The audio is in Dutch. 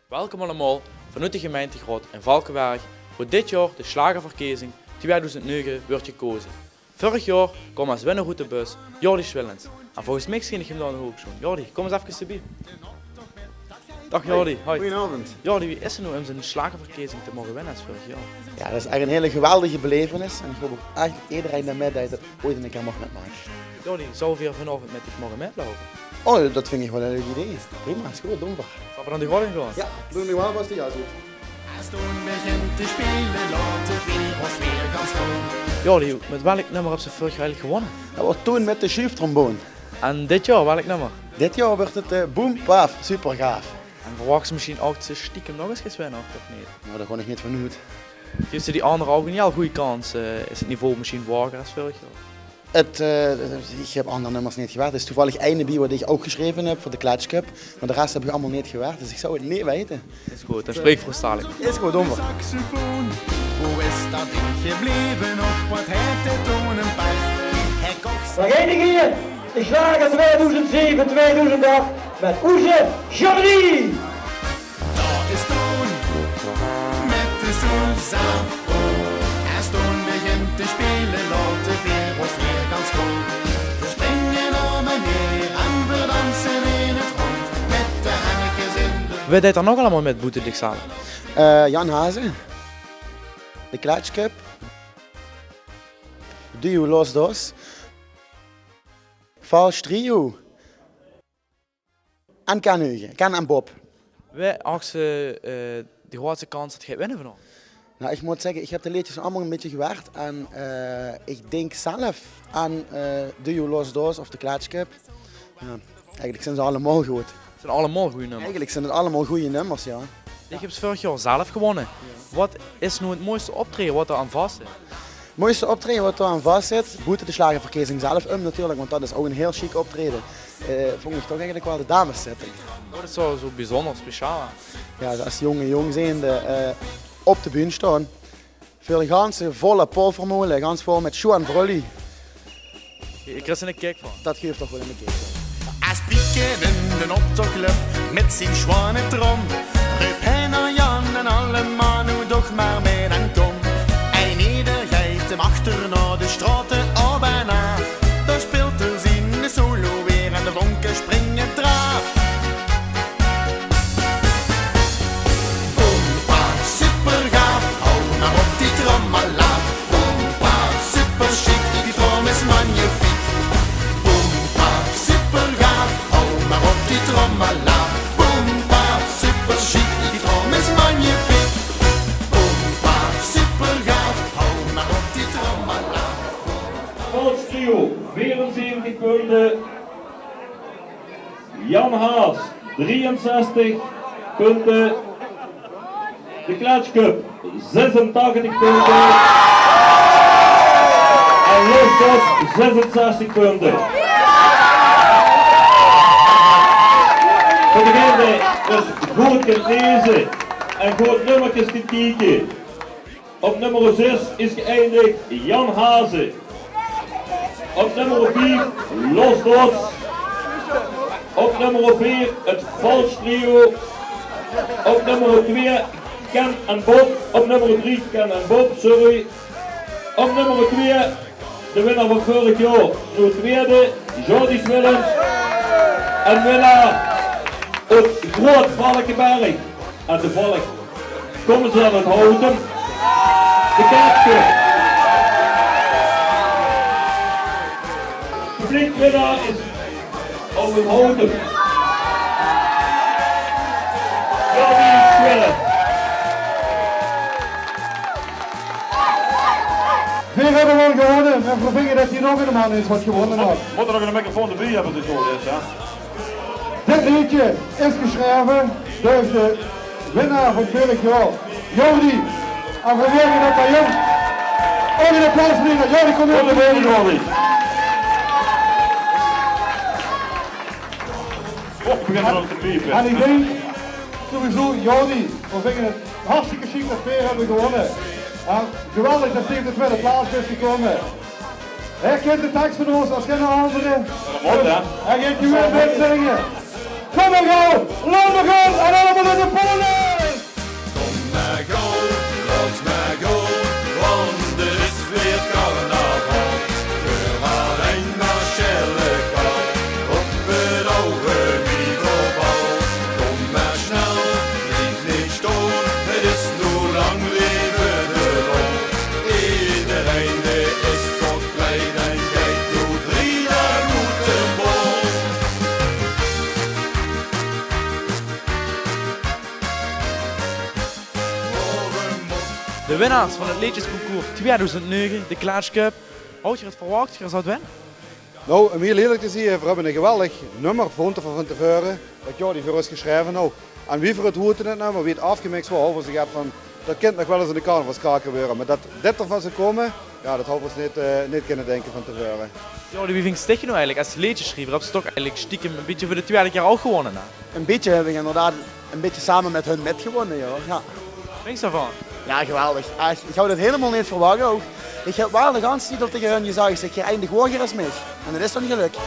Welkom allemaal vanuit de gemeente Grot in Valkenberg, voor dit jaar de Slagerverkiezing 2009 wordt gekozen. Vorig jaar kwam als winnaar uit de bus Jordi Schwillens. En volgens mij zie ik hem dan ook zo. Jordi, kom eens even erbij. Dag Jordi. Hoi. Goedenavond. Jordi, wie is er nou om zijn Slagerverkiezing te mogen winnen als vorig jaar? Ja, dat is eigenlijk een hele geweldige belevenis. En ik hoop ook eigenlijk iedereen daarmee dat je dat ooit een keer mag metmaken. Jordi, zou weer vanavond met dich mogen metlopen? Oh, dat vind ik wel een leuk idee. Prima, is goed, doen we. Zal we dan die rolling gaan? Ja, doen we wel als die uitdoet. Jordi, met welk nummer heb ze vorig jaar eigenlijk gewonnen? Dat was toen met de schuiftromboon. En dit jaar, welk nummer? Dit jaar wordt het boom, paf, super gaaf. En verwacht ze misschien ook ze stiekem nog eens winnen of niet? Nou, dat kon ik niet vanuit. Geeft ze die andere ook niet al goede kans? Is het niveau misschien lager als vorig jaar? Ik heb andere nummers niet gewerkt. Het is toevallig één bij wat ik ook geschreven heb voor de Clutch Cup. Maar de rest heb ik allemaal niet gewerkt, dus ik zou het niet weten. Is goed, dan spreek voor Stalin. Is goed, doen we. Hoe is dat ding gebleven? Of wat heeft het toen een pech? Daar ga ik hier, de Slager 2007-2008 met Oeze Jordi. Daar is toen met de Suzanne. En toen begint te spelen, laat de weer ons weer ganz goed. We springen om en neer en we dansen in het rond. Met de hennekes in de... Wie deed er nog allemaal met Boete Dixalen? Jan Hazen. De Clutch Cup. Duo Los Dos. Vals Trio. En Ken en Bob. Wie acht ze de grootste kans dat je winnen vanavond? Nou, ik moet zeggen, ik heb de liedjes allemaal een beetje gewerkt. En ik denk zelf aan Duo Los Dos of de Clutch Cup. Ja, eigenlijk zijn ze allemaal goed. Het zijn allemaal goede nummers. Eigenlijk zijn het allemaal goede nummers, ja. Ik heb ze vorig jaar zelf gewonnen. Ja. Wat is nu het mooiste optreden wat er aan vast zit? Het mooiste optreden wat er aan vast zit, Boete de Slagerverkiezing zelf natuurlijk, want dat is ook een heel chic optreden. Vond ik toch eigenlijk wel de dameszetting. Dat is zo bijzonder, speciaal. Ja, als jong zijnde op de bühne staan. Veel ganse volle polvermolen, gans vol met shoe en brully. Ik er een kijk van. Dat geeft toch wel een keer. Als prikken in de optochtclub met zijn zwanentrom. Roep hij naar Jan en alle man, hoe toch maar mee en kom. En ieder geit hem achterna de straten op en af. Daar speelt er zijn solo weer en de vonken springen traaf. Boom, paf, super gaaf, hou maar op die trommelaaf. Boom, paf, super chic, die trom is magnifiek. Boom, paf, super gaaf, hou maar op die trommelaaf. Boom, paf, super chic, die trom is magnifiek. Boom, paf, super gaaf, hou maar op die trommelaaf. Vals Trio, 74 punten. Jan Haas, 63 punten. De Clutch Cup, 86 punten. En Los Dos, 66 punten. Voor degene die dus goed kunt lezen en goed nummertjes kunt kijken. Op nummer 6 is geëindigd Jan Hazen. Op nummer 4 Los Dos. Op nummer 4 het Vals Trio. Op nummer 2 Ken en Bob. Op nummer 3 Ken en Bob, sorry. Op nummer 2 de winnaar van vorig jaar, de tweede Jordi Schwillens. En winnaar uit Groot Valkenberg. En toevallig komen ze aan het Houten. De Kerkje. Publiekswinnaar is op het Houten. Jordi Schwillens. Veel hebben we gewonnen en we vinden dat hij nog een man is wat gewonnen had. Moet er nog een microfoon erbij hebben als het zo is, ja? Dit liedje is geschreven door de winnaar van vorig jaar, Jordi. En we willen dat bij hem ook een applaus brengen. Jordi, kom hier. Jordi. Oh, we beginnen nog te piepen. En ik denk sowieso, Jordi, we vinden het hartstikke chic dat we hebben gewonnen. En geweldig dat hij op de tweede plaats is gekomen. Hij kent de tekst van ons als geen andere. Dat moet, hè? Hij gaat je weer met zingen. Kom maar gauw, laat me gaan en allemaal in de Polen! De winnaars van het liedjesconcours 2009, de Klaats Cup. Houd je het verwacht, je zou het winnen? Nou, om heel eerlijk te zien, we hebben een geweldig nummer van tevoren, dat Jordi voor ons geschreven nou. En wie voor het hoort het nummer, wie het afgemixt wordt, over zich hebt van, dat kan nog wel eens in de carnavalskaart gebeuren. Maar dat dit ervan zou komen, ja, dat hadden we ons niet kunnen denken van tevoren. Jordi, wie vind je nou eigenlijk als liedjeschrijver? Heb je toch eigenlijk stiekem een beetje voor de tweede keer ook gewonnen? Hè? Een beetje heb ik inderdaad een beetje samen met hun metgewonnen. Ja. Vind je daarvan? Ja, geweldig. Echt, ik had het helemaal niet verwacht ook. Ik heb wel de ganse titel tegen hun gezegd, ik zeg, je eindigt gewoon hier als mij. En dat is dan gelukt.